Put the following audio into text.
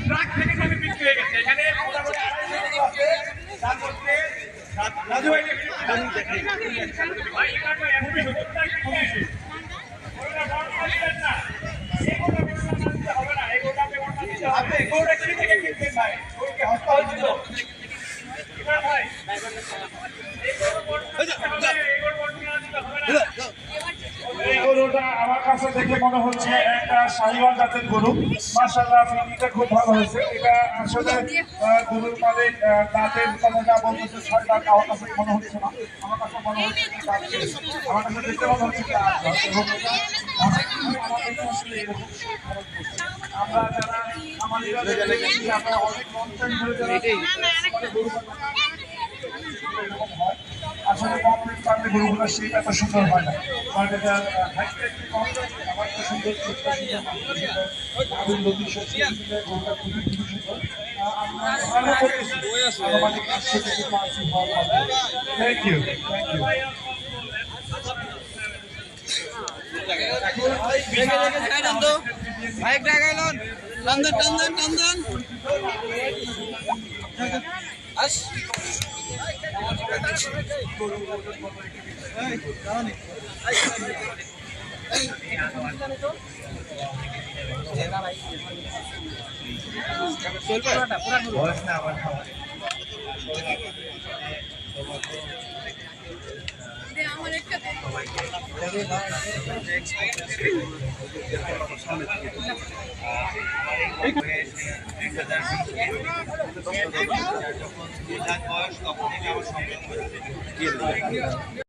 truck থেকে আমি বিক্রি হয়ে গেছে এখানে মোটামুটি 250 আছে তার মধ্যে রাজু ভাই ভাই কার্ড এমপি সত্তরটা খুবই সুন্দর ওটা বড় দিবেন না এগুলো বিক্রি হবে না এগুলো আপনি বড় দিতে হবে আপনি এগুলো কি থেকে কিনবেন ভাই ওকে হস্তা হচ্ছে তো এবার ভাই এগুলো বড় দিতে হবে এগুলো বড় দিতে হবে না এই গরুটা আমার কাছে দেখে মনে হচ্ছে একটা শাহিওয়াল জাতের গরু মাশাআল্লাহ ফিনিশটা খুব ভালো হয়েছে এটা আসলে গরুর মালিক দাঁতের কোনটা বলতেছে 6 দাঁত আমার কাছে মনে হচ্ছে না আমার কাছে মনে হচ্ছে আমার কাছে দেখতে মনে হচ্ছে আমরা যারা আমাদের আমরা অনেক কনটেন্ট ধরে আসলে কমপ্লিট পারলে গরুগুলো সেই এত সুন্দর হয় না কারণ এটা হাইটটা একটু কম আমার তো সুন্দর গরুটা খুবই সুন্দর আমরা ভালো করেছি আমাদের কাছে থ্যাংক ইউ ভাই টাকা এলন টান্দন টান্দন টান্দন আস যখন বয়স তখন